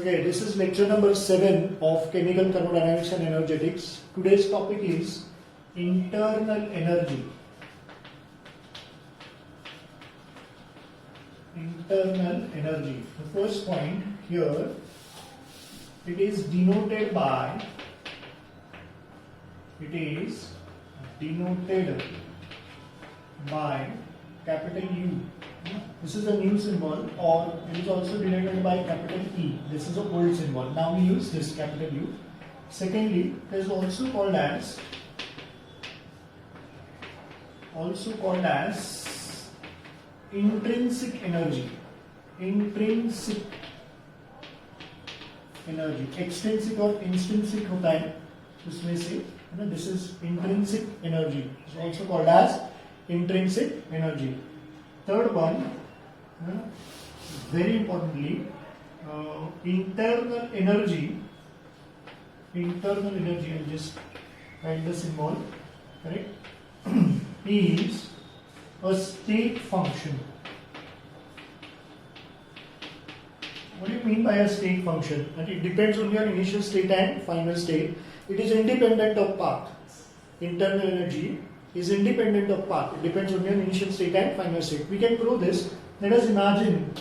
Okay, this is lecture number 7 of Chemical Thermodynamics and Energetics. Today's topic is internal energy. Internal energy. The first point here, it is denoted by capital U. This is a new symbol, or it is also denoted by capital E. This is a old symbol. Now we use this capital U. Secondly, it is also called as intrinsic energy. Intrinsic energy. Extrinsic और intrinsic होता है उसमें से, this is intrinsic energy. It's also called as intrinsic energy. Third one, very importantly, internal energy. I'll just write the symbol, correct? Is a state function. What do you mean by a state function? And it depends on your initial state and final state. It is independent of path. Internal energy is independent of path. It depends on your initial state and final state. We can prove this. Let us imagine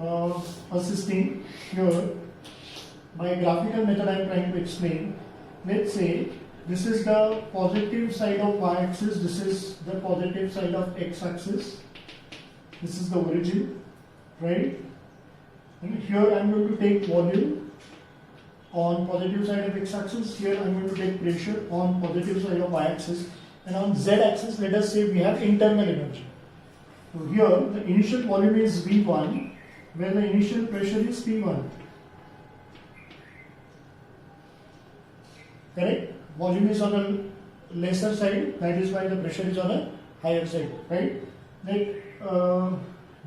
a system here. By a graphical method I am trying to explain. Let's say this is the positive side of y-axis, this is the positive side of x-axis. This is the origin, right? And here I am going to take volume on positive side of x-axis. Here I am going to take pressure on positive side of y-axis. And on z-axis, let us say we have internal energy. So here the initial volume is V1, where the initial pressure is P1. Correct? Volume is on a lesser side, that is why the pressure is on a higher side, right? Like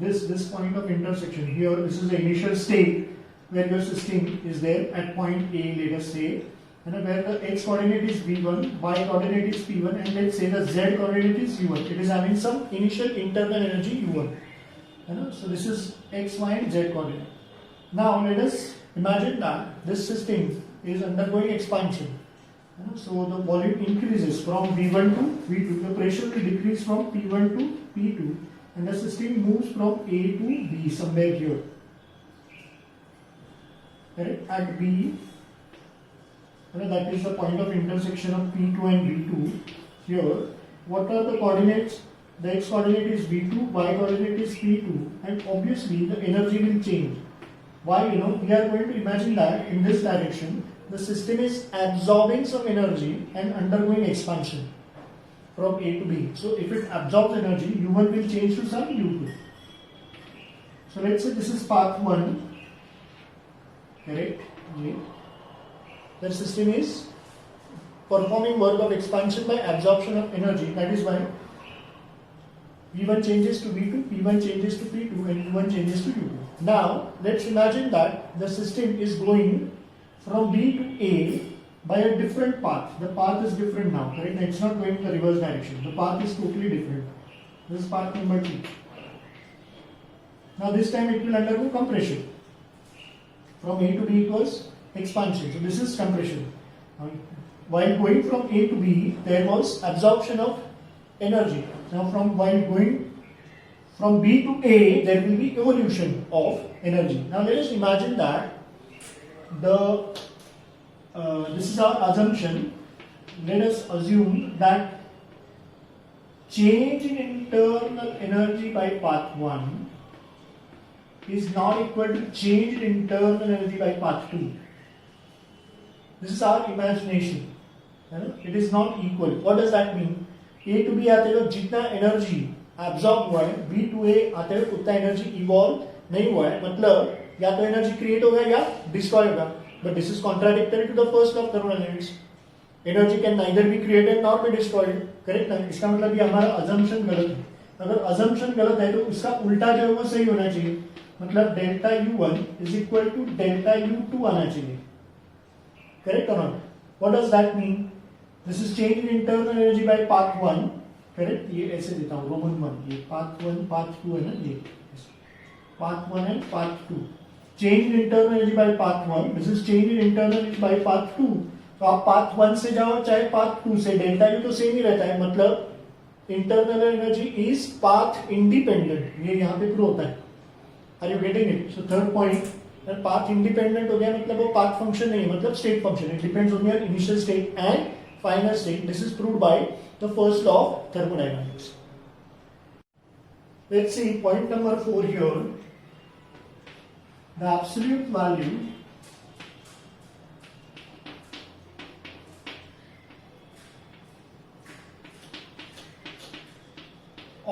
this point of intersection here, this is the initial state where your system is there at point A, let us say, and where the x coordinate is V1, y coordinate is P1, and let's say the z coordinate is U1. It is having some initial internal energy U1. So this is x, y, and z coordinate. Now let us imagine that this system is undergoing expansion. So the volume increases from V1 to V2. The pressure will decrease from P1 to P2, and the system moves from A to B somewhere here. Correct? At B. That is the point of intersection of P2 and V2. Here, what are the coordinates? The x coordinate is V2, y coordinate is P2, and obviously the energy will change. Why? We are going to imagine that in this direction, the system is absorbing some energy and undergoing expansion from A to B. So if it absorbs energy, U1 will change to some U2. So let's say this is path 1, correct? The system is performing work of expansion by absorption of energy. That is why V1 changes to V2, P1 changes to P2, and U1 changes to U2. Now, let's imagine that the system is going from B to A by a different path. The path is different now, correct? It's not going in the reverse direction. The path is totally different. This is path number 2. Now, this time it will undergo compression. From A to B equals expansion. So this is compression. While going from A to B, there was absorption of energy. Now while going from B to A, there will be evolution of energy. Now let us imagine that this is our assumption. Let us assume that change in internal energy by path 1 is not equal to change in internal energy by path 2. This is our imagination. It is not equal. What does that mean? A to B आते वक्त जितना energy absorb हुआ है, B to A आते वक्त उतना energy evolve नहीं हुआ है. मतलब या तो एनर्जी क्रिएट होगा या डिस्ट्रॉय होगा. But this is contradictory to the first law of thermodynamics. Energy can neither be created nor be destroyed. Correct ना? इसका मतलब ये हमारा assumption गलत है. अगर assumption गलत है तो इसका उल्टा जो है वो सही होना चाहिए. मतलब delta U1 is equal to delta U2 आना चाहिए. Correct or not? What does that mean? This is change in internal energy by path 1. Correct? ये ऐसे देता हूँ Roman 1. ये path 1, path 2 है ना ये. Path 1 and path 2. Change in internal energy by path 1, this is change in internal energy by path 2। तो आप पाथ 1 से जाओ चाहे पाथ 2 से, डेल्टा यू तो सेम ही रहता है, मतलब internal energy is path independent, ये यहाँ पे प्रूव होता है। Are you getting it? So third point, path independent हो गया मतलब वो पाथ फंक्शन नहीं मतलब state function, it depends on your initial state and final state. This is proved by the first law of thermodynamics. Let's see point number 4 here. The absolute value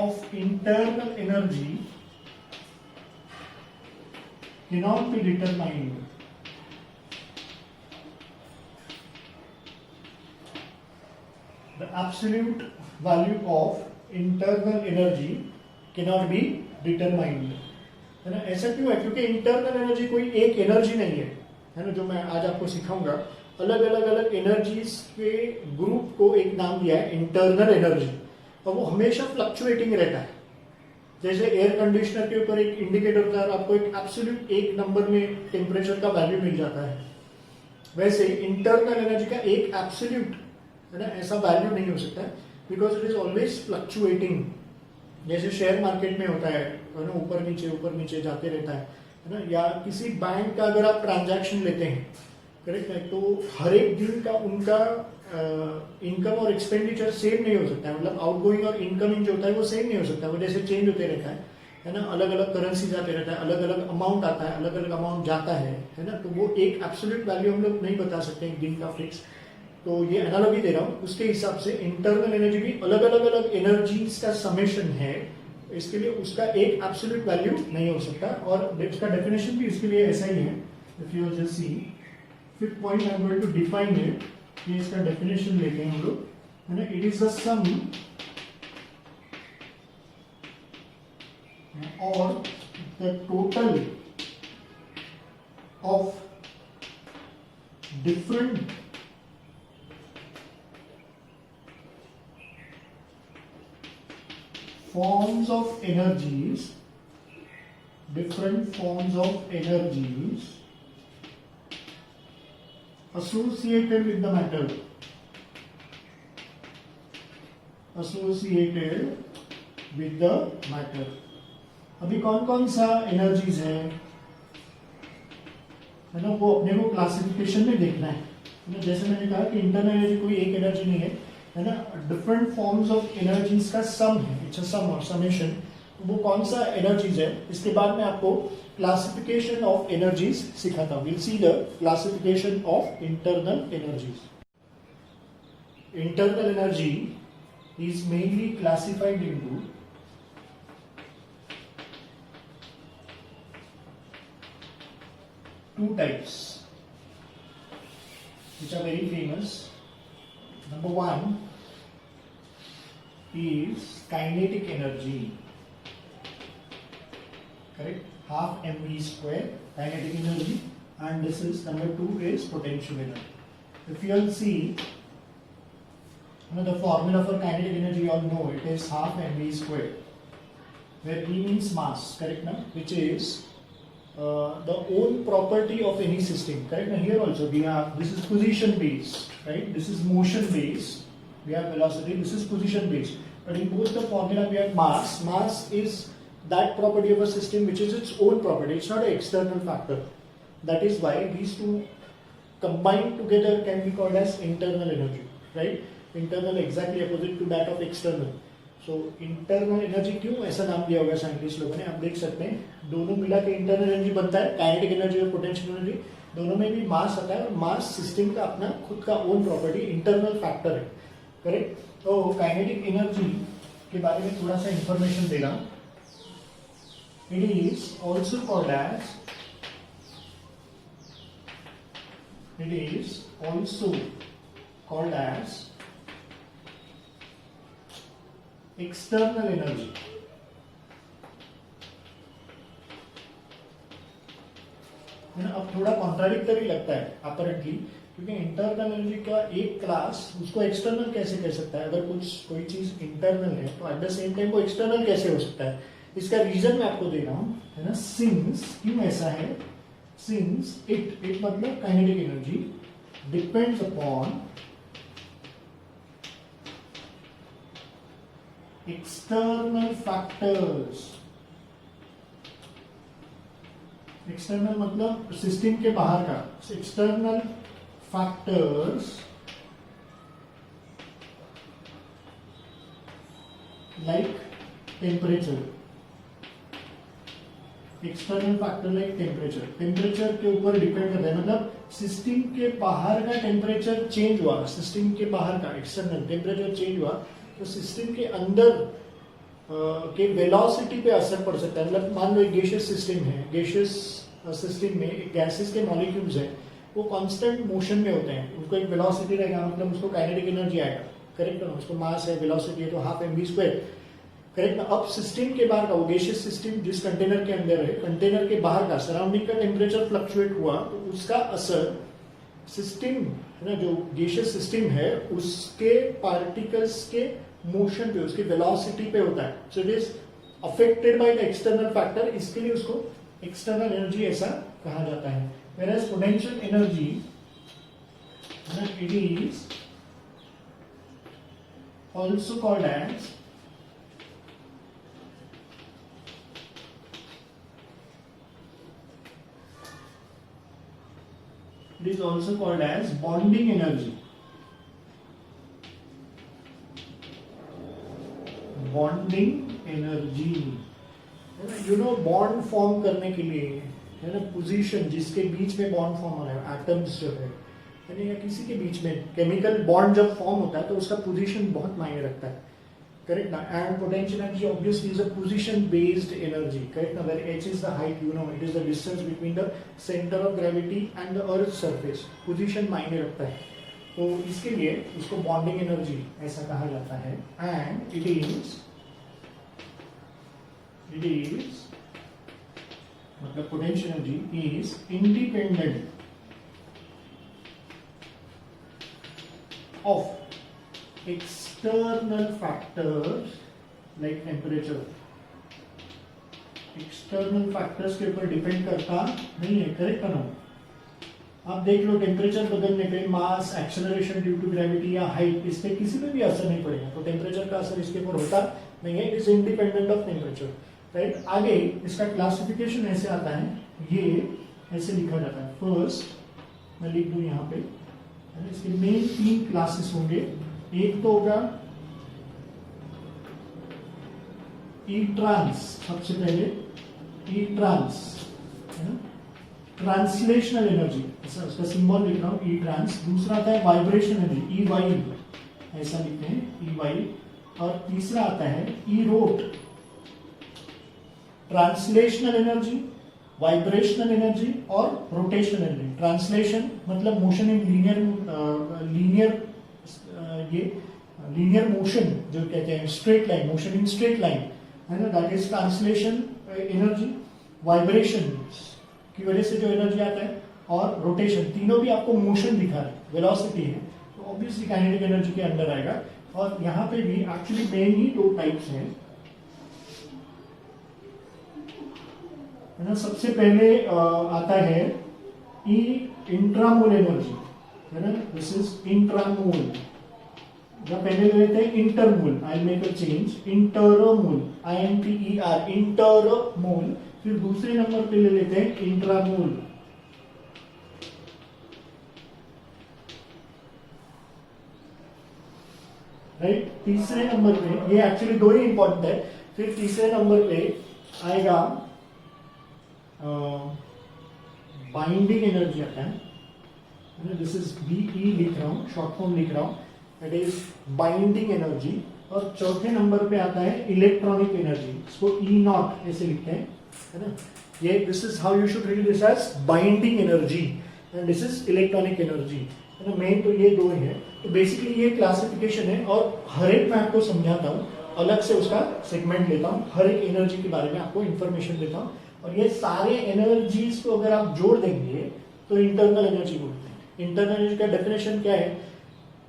of internal energy cannot be determined the absolute value of internal energy cannot be determined, है ना। ऐसा क्यों है? क्योंकि internal energy कोई एक energy नहीं है ना, जो मैं आज आपको सिखाऊंगा। अलग अलग एनर्जीज के ग्रुप को एक नाम दिया है इंटरनल एनर्जी, और वो हमेशा फ्लक्चुएटिंग रहता है। जैसे एयर कंडीशनर के ऊपर एक इंडिकेटर होता है, आपको एक एब्सोल्यूट एक नंबर में टेम्परेचर का वैल्यू मिल जाता है, वैसे इंटरनल एनर्जी का एक एब्सोल्यूट, है ना, ऐसा वैल्यू नहीं हो सकता, because it is always fluctuating. जैसे शेयर मार्केट में होता है ना, ऊपर नीचे जाते रहता है ना। या किसी बैंक का अगर आप ट्रांजैक्शन लेते हैं, करेक्ट है, तो हर एक दिन का उनका इनकम और एक्सपेंडिचर सेम नहीं हो सकता है, मतलब आउटगोइंग और इनकमिंग जो होता है वो सेम नहीं हो सकता, वो जैसे चेंज होते रहता है ना। अलग अलग करेंसी जाते रहता है, अलग अलग अमाउंट आता है, अलग अलग अमाउंट जाता है ना। तो वो एक एब्सोल्यूट वैल्यू हम लोग नहीं बता सकते एक दिन का फिक्स। तो ये एनालॉजी दे रहा हूँ, उसके हिसाब से इंटरनल एनर्जी भी अलग अलग एनर्जीज का समेशन है, इसके लिए उसका एक एब्सोल्यूट वैल्यू नहीं हो सकता। और उसका डेफिनेशन भी इसके लिए ऐसा ही है। If you just see fifth point, I am going to define it, ये इसका डेफिनेशन लेते हैं हम लोग, है ना। इट इज द सम और the total of different forms of energies, different forms of energies associated with the matter, associated with the matter। अभी कौन कौन सा एनर्जीज है ना, वो अपने को क्लासिफिकेशन में देखना है ना। जैसे मैंने कहा कि इंटरनल एनर्जी कोई एक एनर्जी नहीं है ना, डिफरेंट फॉर्म्स ऑफ एनर्जीज का सम है, इट्स अ सम और समेशन। वो कौन सा एनर्जीज है, इसके बाद मैं आपको क्लासिफिकेशन ऑफ एनर्जीज सिखाता हूँ। Will see the classification of internal energies. Internal energy is mainly classified into two types which are very famous. Number one is kinetic energy, correct, half mv square kinetic energy, and this is number two is potential energy. If you all see, the formula for kinetic energy you all know, it is half mv square, where E means mass, correct now, which is the own property of any system, correct? Now here also we have, this is position based, right? This is motion based, we have velocity, this is position based, but in both the formula we have mass. Mass is that property of a system which is its own property, it's not an external factor. That is why these two combined together can be called as internal energy, right? Internal exactly opposite to that of external. So internal energy क्यों ऐसा नाम दिया होगा scientist लोगों ने, आप देख सकते हैं दोनों मिला के इंटरनल एनर्जी बनता है, काइनेटिक एनर्जी और पोटेंशियल एनर्जी, दोनों में भी मास आता है, और मास सिस्टम का अपना खुद का ओन प्रॉपर्टी इंटरनल फैक्टर है, करेक्ट। तो काइनेटिक एनर्जी के बारे में थोड़ा सा इंफॉर्मेशन दे रहा हूं। It is also called as, it is also called as external energy. अब थोड़ा कॉन्ट्राडिक्टरी लगता है अपरेंटली, क्योंकि इंटरनल एनर्जी का एक क्लास उसको एक्सटर्नल कैसे कह सकता है? अगर कोई चीज इंटरनल है तो एट द सेम टाइम वो एक्सटर्नल कैसे हो सकता है? इसका रीजन मैं आपको दे रहा हूं, है ना। सिंस, क्यों ऐसा है? since it मतलब kinetic energy depends upon external factors. External मतलब सिस्टम के बाहर का, external factors like temperature, external factor like temperature, temperature के ऊपर डिपेंड करता है, मतलब सिस्टम के बाहर का टेम्परेचर चेंज हुआ, सिस्टम के बाहर का एक्सटर्नल टेम्परेचर चेंज हुआ तो सिस्टम के अंदर के वेलोसिटी पे असर पड़ सकता है। मतलब मान लो एक गैसियस सिस्टम है, गैसियस सिस्टम में गैसेस के मॉलिक्यूल्स हैं, वो कांस्टेंट मोशन में होते हैं, उनको एक वेलोसिटी रहेगा, मतलब उसको काइनेटिक एनर्जी आएगा, करेक्ट ना, उसको मास है, वेलोसिटी है तो हाफ mv², करेक्ट ना। अब सिस्टम के बाहर का, वो गैसियस सिस्टम जिस कंटेनर के अंदर है, कंटेनर के बाहर का सराउंडिंग का टेम्परेचर फ्लक्चुएट हुआ तो उसका असर सिस्टम है ना, जो गैसियस सिस्टम है उसके पार्टिकल्स के मोशन पे, उसके वेलोसिटी पे होता है। So it is affected by the external factor, इसके लिए उसको एक्सटर्नल एनर्जी ऐसा कहा जाता है। Whereas potential energy it is also called as bonding energy. Bonding energy you know, bond form करने के लिए है ना, पोजीशन जिसके बीच में बॉन्ड फॉर्म हो रहा है, एटम्स जो है या किसी के बीच में केमिकल बॉन्ड जब फॉर्म होता है तो उसका पोजीशन बहुत मायने रखता है, करेक्ट ना। And potential energy obviously is a position based energy, correct ना, where h is the height, you know, it is the distance between the centre of gravity and the earth surface, position मायने रखता है, तो इसके लिए इसको bonding energy ऐसा कहा जाता है। एंड इट इज मतलब potential energy is independent of external factors like temperature. External factors के ऊपर डिपेंड करता नहीं है, करेक्ट ना। आप देख लो टेम्परेचर बदलने पे मास, एक्सेलरेशन ड्यू टू ग्रेविटी या हाइट, इस पे किसी पे भी असर नहीं पड़ेगा, तो टेम्परेचर का असर इसके ऊपर होता नहीं है, it is independent of temperature, right. आगे इसका क्लासिफिकेशन ऐसे आता है, ये ऐसे लिखा जाता है। फर्स्ट मैं लिख दूं यहाँ पे, इसके मेन 3 क्लासेस होंगे। एक तो होगा ई ट्रांस, सबसे पहले ई ट्रांस है ना, ट्रांसलेशनल एनर्जी, ऐसा उसका सिंबल लिख रहा हूं, ई ट्रांस। दूसरा आता है वाइब्रेशन एनर्जी, ई वाई, ऐसा लिखते हैं, ई वाई। और तीसरा आता है E rot. Translational energy, vibrational energy और रोटेशनल एनर्जी। ट्रांसलेशन मतलब मोशन इन लीनियर मोशन, जो कहते हैं straight line, motion in straight line है ना, that is translation energy. Vibration की वजह से जो एनर्जी आता है, और रोटेशन, तीनों भी आपको मोशन दिखा रहे, वेलोसिटी है, तो ऑब्वियसली काइनेटिक एनर्जी के अंदर आएगा। और यहाँ पे भी एक्चुअली मेन ही 2 टाइप्स हैं, है ना। सबसे पहले आता है ई इंट्रामोल एनर्जी, है ना, दिस इज इंट्रामोल। जब पहले ले लेते हैं intermol, I make a change, intermol, INTER, intermol. फिर दूसरे नंबर पे ले लेते हैं इंट्रामोल, राइट। तीसरे नंबर पे, ये एक्चुअली 2 ही इंपॉर्टेंट है। फिर तीसरे नंबर पे आएगा बाइंडिंग एनर्जी आता है, दिस इज BE लिख रहा हूं, शॉर्ट फॉर्म लिख रहा हूं, दैट इज बाइंडिंग एनर्जी। और चौथे नंबर पे आता है इलेक्ट्रॉनिक एनर्जी, इसको E0 ऐसे लिखते हैं, है ना। ये this is how you should read this as binding energy and this is electronic energy, है ना। मेन तो ये 2 ही है। तो बेसिकली ये क्लासिफिकेशन है, और हर एक मैं आपको समझाता हूँ, अलग से उसका सेगमेंट लेता हूँ, हर एक एनर्जी के बारे में आपको इंफॉर्मेशन देता हूँ। और ये सारे एनर्जीज को अगर आप जोड़ देंगे तो इंटरनल एनर्जी बोलते हैं। इंटरनल एनर्जी का डेफिनेशन क्या है?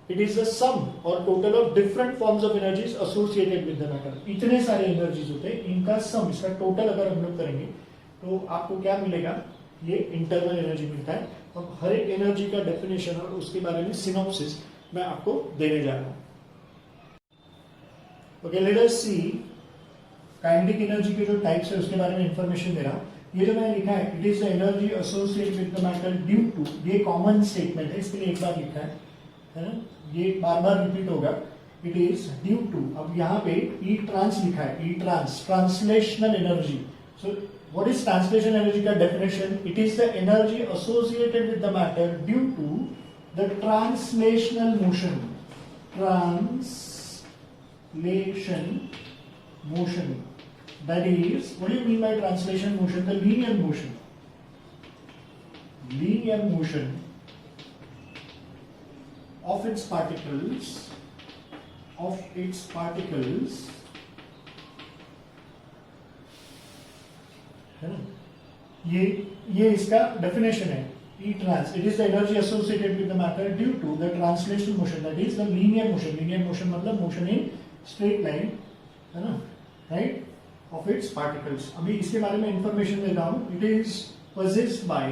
इट इज द सम और total of different forms of energies associated with the matter. इतने सारे एनर्जीज होते हैं, इनका सम, इसका टोटल अगर हम लोग करेंगे तो आपको क्या मिलेगा, ये इंटरनल एनर्जी मिलता है। अब हर एक एनर्जी का डेफिनेशन और उसके बारे में सिनॉप्सिस मैं आपको देने जा रहा हूँ। ओके, लेट अस सी काइनेटिक एनर्जी के जो टाइप्स है उसके बारे में इंफॉर्मेशन दे रहा हूँ। ये जो मैंने लिखा है, it is the energy associated with the matter due to, ये कॉमन स्टेटमेंट है, इसके लिए एक बार लिखा है ना, ये बार बार रिपीट होगा। इट इज ड्यू टू, अब यहाँ पे ई ट्रांस लिखा है, E trans, translational energy. So what is translation energy का definition? It is the energy associated with the matter due to the translational motion, translation motion. That is, what do you mean by translation motion? The linear motion. Linear motion of its particles, है ना? ये इसका definition है। E trans, it is the energy associated with the matter due to the translation motion, that is the linear motion. Linear motion मतलब motion in straight line, है ना, right, of its particles. अभी इसके बारे में information दे रहा हूं। It is possessed by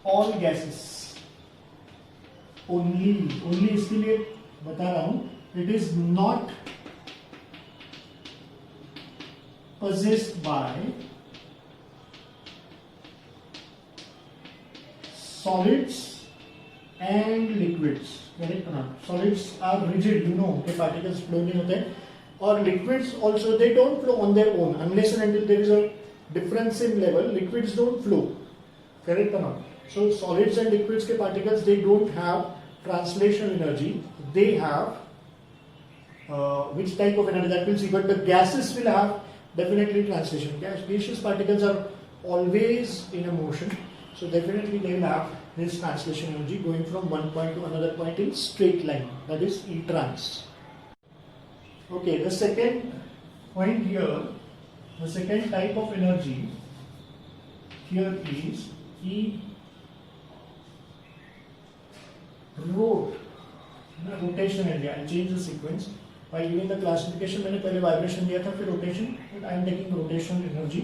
all gases, only इसके लिए बता रहा हूं, it is not possessed by solids and liquids, correct or not? Solids are rigid, you know, के particles flow नहीं होते, और liquids also they don't flow on their own unless and until there is a difference in level. Liquids don't flow, correct or not? So solids and liquids के particles they don't have translation energy, they have which type of energy that we'll see, but the gases will have definitely translation. Gaseous particles are always in a motion, so definitely they will have this translation energy going from one point to another point in straight line, that is E trans. Okay, the second point here, the second type of energy here is E rot, rotation energy. I'll change the sequence. While giving the classification मैंने पहले vibration दिया था, फिर rotation, but I am taking rotational energy,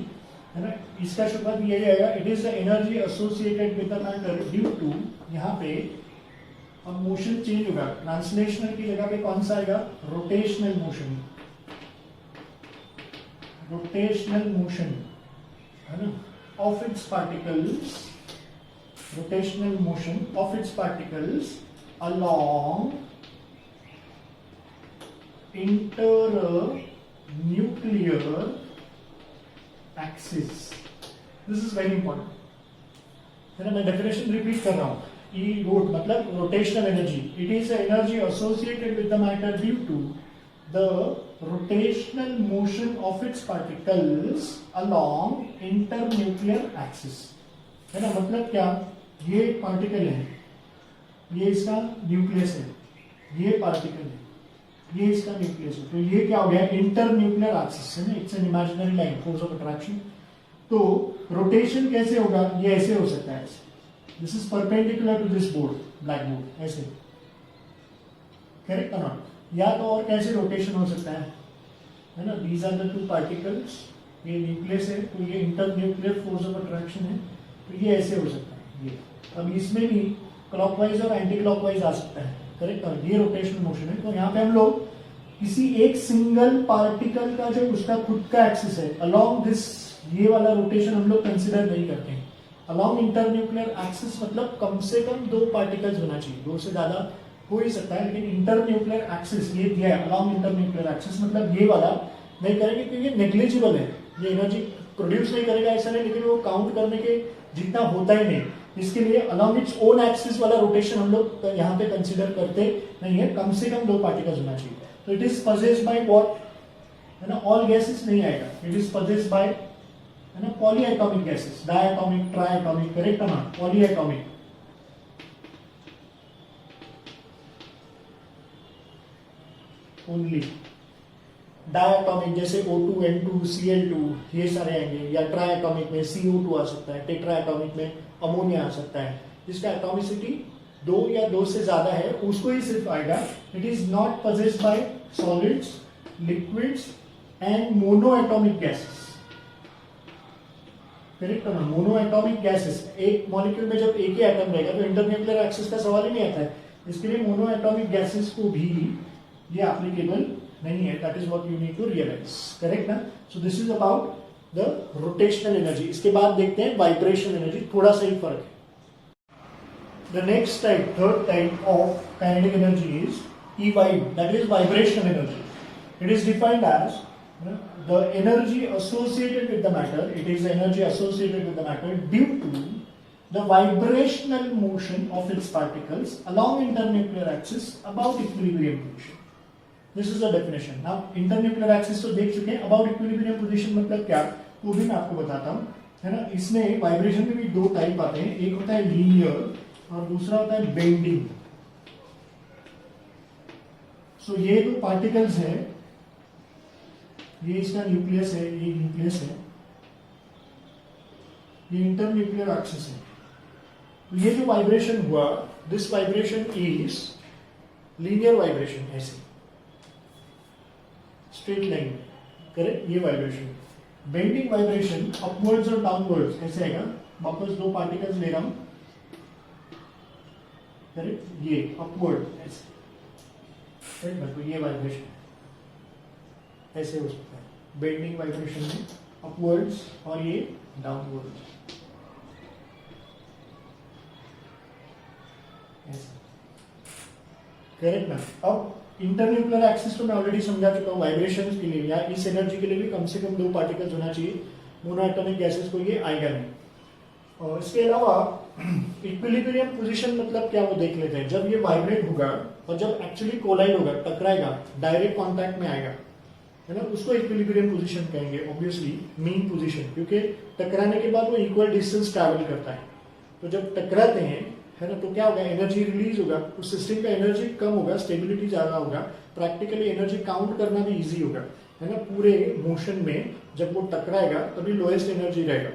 है ना। इसका शुरुआत ये आएगा, it is the energy associated with the matter due to, यहाँ पे अब मोशन चेंज होगा, ट्रांसलेशनल की जगह पे कौन सा आएगा? रोटेशनल मोशन, रोटेशनल मोशन, है ना, of its particles, rotational motion of its particles along internuclear axis. This is very important. है ना, मैं डेफिनेशन रिपीट कर रहा हूँ। E rot मतलब rotational energy, it is energy associated with the matter due to the rotational motion of its particles along internuclear axis. है ना, मतलब क्या, ये पार्टिकल है, ये इसका न्यूक्लियस है, ये पार्टिकल है, ये इसका न्यूक्लियस है, तो ये क्या हो गया? इंटर न्यूक्लियर एक्सिस है ना, it's an imaginary line, force of attraction. तो रोटेशन कैसे होगा? ये ऐसे हो सकता है, this is perpendicular to this board, black board, ऐसे, करेक्ट और नॉट? या तो और कैसे रोटेशन हो सकता है ना, these are the two particles, ये न्यूक्लियस है, तो ये inter nuclear force of attraction है, तो ये ऐसे हो सकता है ये। अब इसमें भी क्लॉकवाइज और एंटी क्लॉकवाइज आ सकता है, करेक्ट, और ये रोटेशनल मोशन है। तो यहाँ पे हम लोग किसी एक सिंगल पार्टिकल का जो उसका खुद का एक्सिस है, अलोंग दिस, ये वाला रोटेशन हम लोग कंसिडर नहीं करते हैं। अलोंग इंटरन्यूक्लियर एक्सिस मतलब कम से कम दो पार्टिकल्स होना चाहिए, दो से ज्यादा हो ही सकता है, लेकिन इंटरन्यूक्लियर एक्सिस ये दिया है, अलोंग इंटरन्यूक्लियर एक्सिस मतलब ये वाला नहीं करेंगे क्योंकि ये नेग्लिजिबल है, ये एनर्जी प्रोड्यूस नहीं करेगा ऐसा नहीं, लेकिन वो काउंट करने के जितना होता ही नहीं। इसके लिए अलोंग इट्स ओन एक्सिस वाला रोटेशन हम लोग यहाँ पे कंसिडर करते नहीं है, कम से कम दो पार्टिकल्स होना चाहिए। तो it is possessed by what, है ना, ऑल गैसेस नहीं आएगा, इट इज पजेस्ड बाय, है ना, polyatomic gases, diatomic, triatomic, correct है ना, पॉलीएटॉमिक। ओनली डायटॉमिक जैसे O2, N2, Cl2 ये सारे आएंगे, या ट्राइएटॉमिक में CO2 आ सकता है, टेट्राएटॉमिक में अमोनिया आ सकता है, जिसका एटॉमिसिटी 2 या 2 से ज्यादा है, उसको ही सिर्फ आएगा। It is not possessed bye solids liquids and monoatomic gases. Correct है ना, मोनोएटॉमिक गैसेस, एक मॉलिक्यूल में जब एक ही एटम रहेगा तो इंटरन्यूक्लियर एक्सिस का सवाल ही नहीं आता है। इसके लिए मोनोएटॉमिक गैसेस को भी ये एप्लीकेबल नहीं है। That is what you need to realise. Correct ना। So this is about the rotational energy. इसके बाद देखते हैं वाइब्रेशन एनर्जी, थोड़ा सा ही फर्क है। The next type, third type of kinetic energy is E vibe, that is vibrational energy. It is defined as the energy associated with the matter. It is energy associated with the matter due to the vibrational motion of its particles along internuclear axis about equilibrium position. This is the definition. Now internuclear axis तो देख चुके हैं, about equilibrium position मतलब क्या वो भी मैं आपको बताता हूँ, है ना। इसमें वाइब्रेशन में भी दो टाइप आते हैं, एक होता है लीनियर और दूसरा होता है बेंडिंग. सो ये दो पार्टिकल्स हैं, ये इसका न्यूक्लियस है, ये न्यूक्लियस है, ये इंटरन्यूक्लियर एक्सिस है. तो ये जो वाइब्रेशन हुआ, this vibration is linear vibration, ऐसे स्ट्रेट लाइन, करेक्ट. ये वाइब्रेशन. बेंडिंग वाइब्रेशन अपवर्ड्स और डाउनवर्ड्स ऐसे आएगा. वापस दो पार्टिकल्स ले रहा हूं, करेक्ट, ये अपवर्ड ऐसे, करेक्ट. तो ये वाइब्रेशन ऐसे हो सकता है बेंडिंग वाइब्रेशन में, अपवर्ड्स और ये डाउनवर्ड्स ऐसे, करेक्ट ना. अब इंटरन्यूक्लियर एक्सिस तो मैं ऑलरेडी समझा चुका हूँ. वाइब्रेशन के लिए या इस एनर्जी के लिए भी कम से कम दो पार्टिकल्स होना चाहिए. मोनोएटॉमिक गैसेस को ये आएगा नहीं. और इसके अलावा इक्विलिब्रियम पोजीशन मतलब क्या वो देख लेते हैं. जब ये वाइब्रेट होगा और जब एक्चुअली कोलाइड होगा, टकराएगा, डायरेक्ट कॉन्टैक्ट में आएगा, है ना, उसको इक्विलिब्रियम पोजीशन कहेंगे. ऑब्वियसली मीन पोजीशन, क्योंकि टकराने के बाद वो इक्वल डिस्टेंस ट्रैवल करता है. तो जब टकराते हैं, है ना, तो क्या होगा, एनर्जी रिलीज होगा, उस सिस्टम का एनर्जी कम होगा, स्टेबिलिटी ज्यादा होगा, प्रैक्टिकली एनर्जी काउंट करना भी इजी होगा, है ना. पूरे मोशन में जब वो टकराएगा तभी लोएस्ट एनर्जी रहेगा.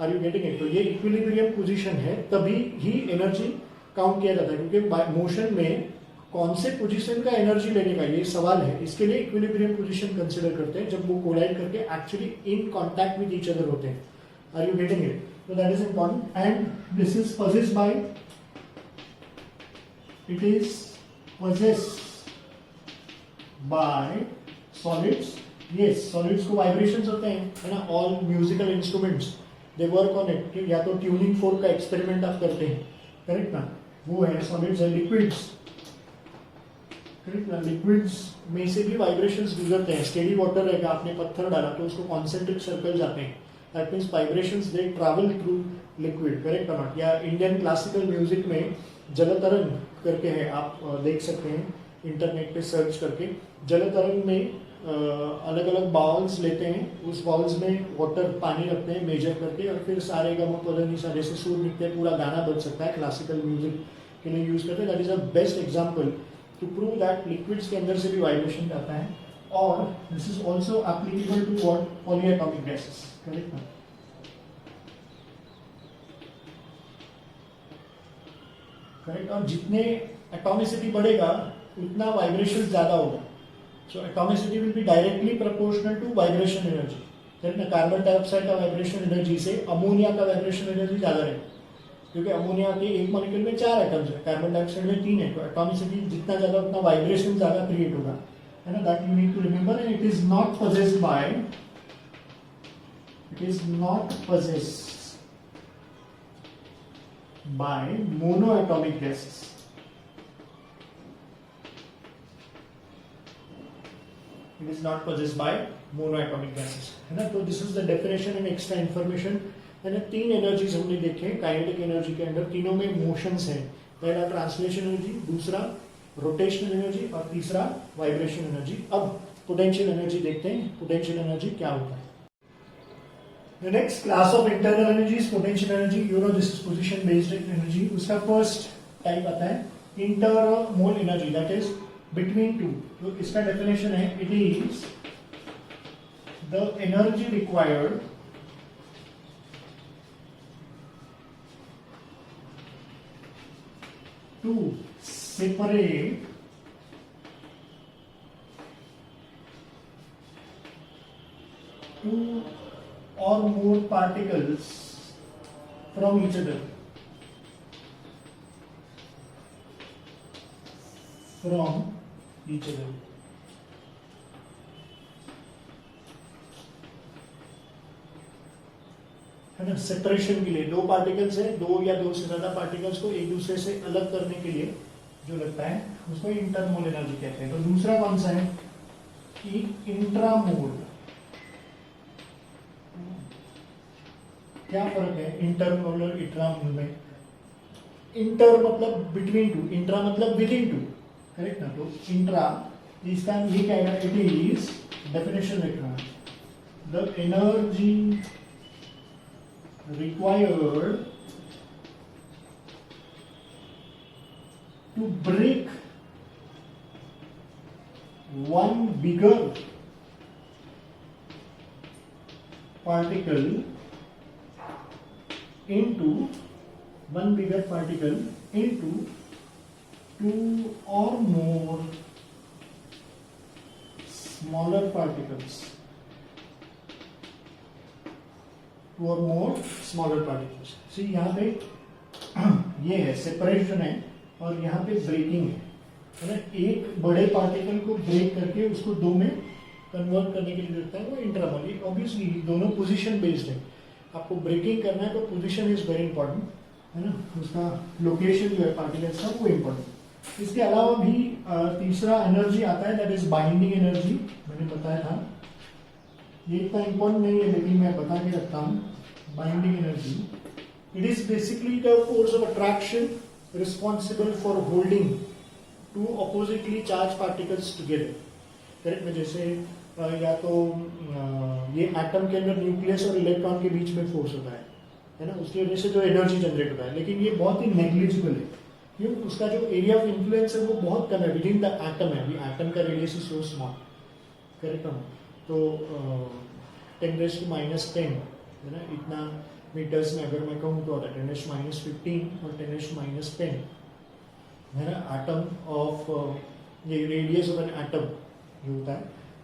Are you getting it. तो ये इक्विलिब्रियम पोजीशन है, तभी ही एनर्जी काउंट किया जाता है, क्योंकि मोशन में कौन से पोजीशन का एनर्जी लेने का ये सवाल है. इसके लिए इक्विलिब्रियम पोजीशन कंसीडर करते हैं जब वो कोलाइड करके actually in contact with each other होते हैं. Are you getting it. So that is important, and this is possessed by, it is possessed by solids. Yes, solids को vibrations होते हैं, है ना. all musical instruments they work on it. या तो tuning fork का एक्सपेरिमेंट आप करते हैं, करेक्ट ना, वो है solids है. लिक्विड्स, करेक्ट ना, लिक्विड्स में से भी वाइब्रेशंस गुजरते हैं. स्टेडी वाटर रहेगा, आपने पत्थर डाला तो उसको कॉन्सेंट्रिक सर्कल जाते हैं. That means vibrations they travel through liquid, correct or not. या इंडियन क्लासिकल म्यूजिक में जलतरंग करके है, आप देख सकते हैं इंटरनेट पे सर्च करके. जलतरंग में अलग अलग बाउल्स लेते हैं, उस बाउल्स में वाटर पानी रखते हैं मेजर करके, और फिर सारे गम पदनी सारे से सुर निकलते हैं, पूरा गाना बन सकता है. क्लासिकल म्यूजिक के लिए यूज करते हैं. That is a best example to prove that liquids के अंदर से भी वाइब्रेशन जाता है. और this is also applicable to what, polyatomic gases, correct ना. करेक्ट. और जितने एटॉमिसिटी बढ़ेगा उतना वाइब्रेशन ज्यादा होगा. So atomicity will be directly proportional to vibration energy, correct ना. कार्बन डाइऑक्साइड का वाइब्रेशन एनर्जी से अमोनिया का वाइब्रेशन एनर्जी ज्यादा रहेगा, क्योंकि अमोनिया के एक मॉलिक्यूल में 4 एटम्स है, कार्बन डाइऑक्साइड में 3 है. तो एटॉमिसिटी जितना ज्यादा उतना वाइब्रेशन ज्यादा क्रिएट होगा, है ना. That you need to remember. And it is not possessed by, it is not possessed by monoatomic gases. It is not possessed by monoatomic gases, है ना. तो this is the definition and extra information. है ना. 3 energies हमने देखे kinetic energy के अंदर. तीनों में मोशंस हैं. पहला ट्रांसलेशन एनर्जी, दूसरा रोटेशनल एनर्जी और तीसरा वाइब्रेशन एनर्जी. अब पोटेंशियल एनर्जी देखते हैं. पोटेंशियल एनर्जी क्या होता है. The next class of internal energy is potential energy. You know this is position based energy. उसका first type आता है intermole energy, that is between two. तो इसका definition है, it is the energy required to separate two or more particles from each other. From each other. है ना, separation के लिए दो पार्टिकल्स है, दो या दो से ज्यादा पार्टिकल्स को एक दूसरे से अलग करने के लिए जो लगता है उसको इंटरमोल एनर्जी कहते हैं। तो दूसरा कौन सा है कि इंट्रामोल। क्या फर्क है इंटरमोल और इंट्रामोल में? इंटर मतलब बिटवीन टू, इंट्रा मतलब विद इन टू, करेक्ट ना। तो इंट्रा इसका ये क्या है, इट इज डेफिनेशन लिखना, the energy required to break one bigger particle into two or more smaller particles. Two और मोर स्मॉलर पार्टिकल्स। सी यहाँ पे ये है सेपरेशन है और यहाँ पे ब्रेकिंग है ना। एक बड़े पार्टिकल को ब्रेक करके उसको दो में कन्वर्ट करने के लिए लगता है वो इंट्रामोल। ऑब्वियसली दोनों पोजीशन बेस्ड है, आपको ब्रेकिंग करना है तो पोजीशन इज वेरी इंपॉर्टेंट, है ना। उसका लोकेशन जो है पार्टिकल्स का वो इम्पोर्टेंट। इसके अलावा भी तीसरा एनर्जी आता है, दैट इज बाइंडिंग एनर्जी। मैंने बताया था ये इतना इंपॉर्टेंट नहीं है लेकिन मैं बता के रखता हूं। Binding energy, it is basically the force of attraction responsible for holding two oppositely charge particles together. Correct में जैसे या तो ये एटम के अंदर न्यूक्लियस और इलेक्ट्रॉन के बीच में फोर्स होता है ना, उसकी वजह से जो एनर्जी जनरेट होता है, लेकिन ये बहुत ही नेग्लिजिबल है क्यों, उसका जो एरिया ऑफ इन्फ्लुएंस है वो बहुत कम है, विद इन द एटम है। एटम का radius is so small, correct है। तो 10⁻⁻10 है ना, इतना मीटर्स में अगर मैं कहूँ तो 10⁻⁻15 और 10⁻⁻10 है ना, एटम ऑफ ये रेडियस ऑफ एन एटम जो होता है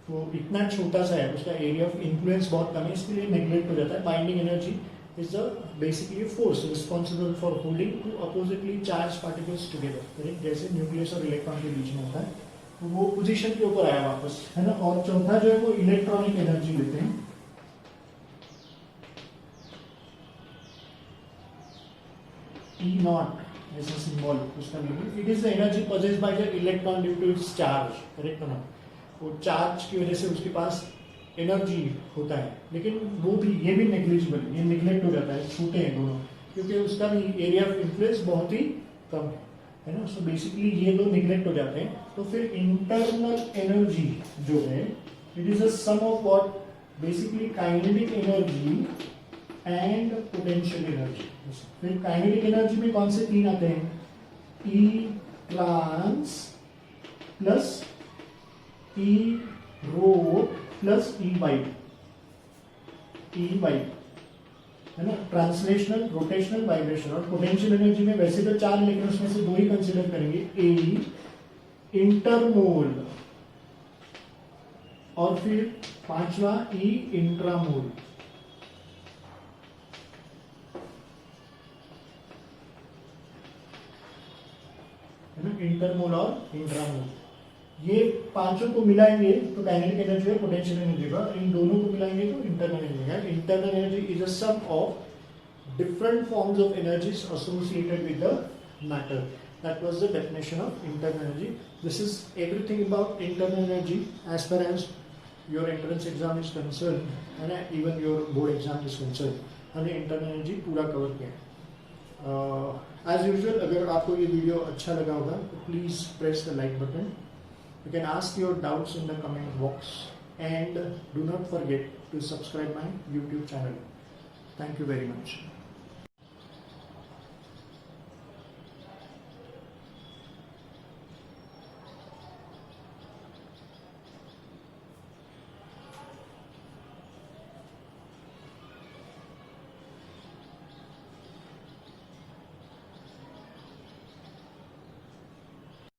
वो इतना छोटा सा है, उसका एरिया ऑफ इन्फ्लुएंस बहुत कम है, इसके लिए नेग्लेक्ट हो जाता है। Binding energy is the basically force responsible for holding two oppositely charge particles together, जैसे न्यूक्लियस और इलेक्ट्रॉन के बीच में होता है। तो वो पोजीशन के ऊपर आया वापस, है ना। और चौथा जो है वो इलेक्ट्रॉनिक एनर्जी लेते हैं। E0 ऐसा सिंबल उसका meaning, it is the energy possessed by the electron due to its charge, correct ना। वो चार्ज की वजह से उसके पास एनर्जी होता है, लेकिन वो भी ये भी नेग्लिजिबल, ये निगलेक्ट हो जाता है, छूटे हैं दोनों, क्योंकि उसका भी एरिया ऑफ इन्फ्लुएंस बहुत ही कम है ना। सो बेसिकली ये दो निगलेक्ट हो जाते हैं। तो फिर इंटरनल एनर्जी जो है it is a sum of what, basically kinetic energy and potential energy. फिर काइनेटिक एनर्जी में कौन से तीन आते हैं, E trans plus E ro plus E Y, है ना, ट्रांसलेशनल, रोटेशनल, वाइब्रेशन। और पोटेंशियल एनर्जी में वैसे तो चार, लेकिन उसमें से दो ही कंसिडर करेंगे, ए इंटरमोल और फिर पांचवा ई इंट्रामोल। इंटरमोल और इंट्रामोल, ये पांचों को मिलाएंगे तो काइनेटिक एनर्जी और पोटेंशियल एनर्जी का, इन दोनों को मिलाएंगे तो इंटरनल एनर्जी है। Internal energy is a sum of different forms of energies associated with the matter. That was the definition of internal energy. This is everything about internal energy as far as your entrance exam is concerned and even your board exam is concerned. हमने internal energy पूरा cover किया। As usual, अगर आपको ये video अच्छा लगा होगा तो please press the like button. You can ask your doubts in the comment box and do not forget to subscribe my YouTube channel. Thank you very much.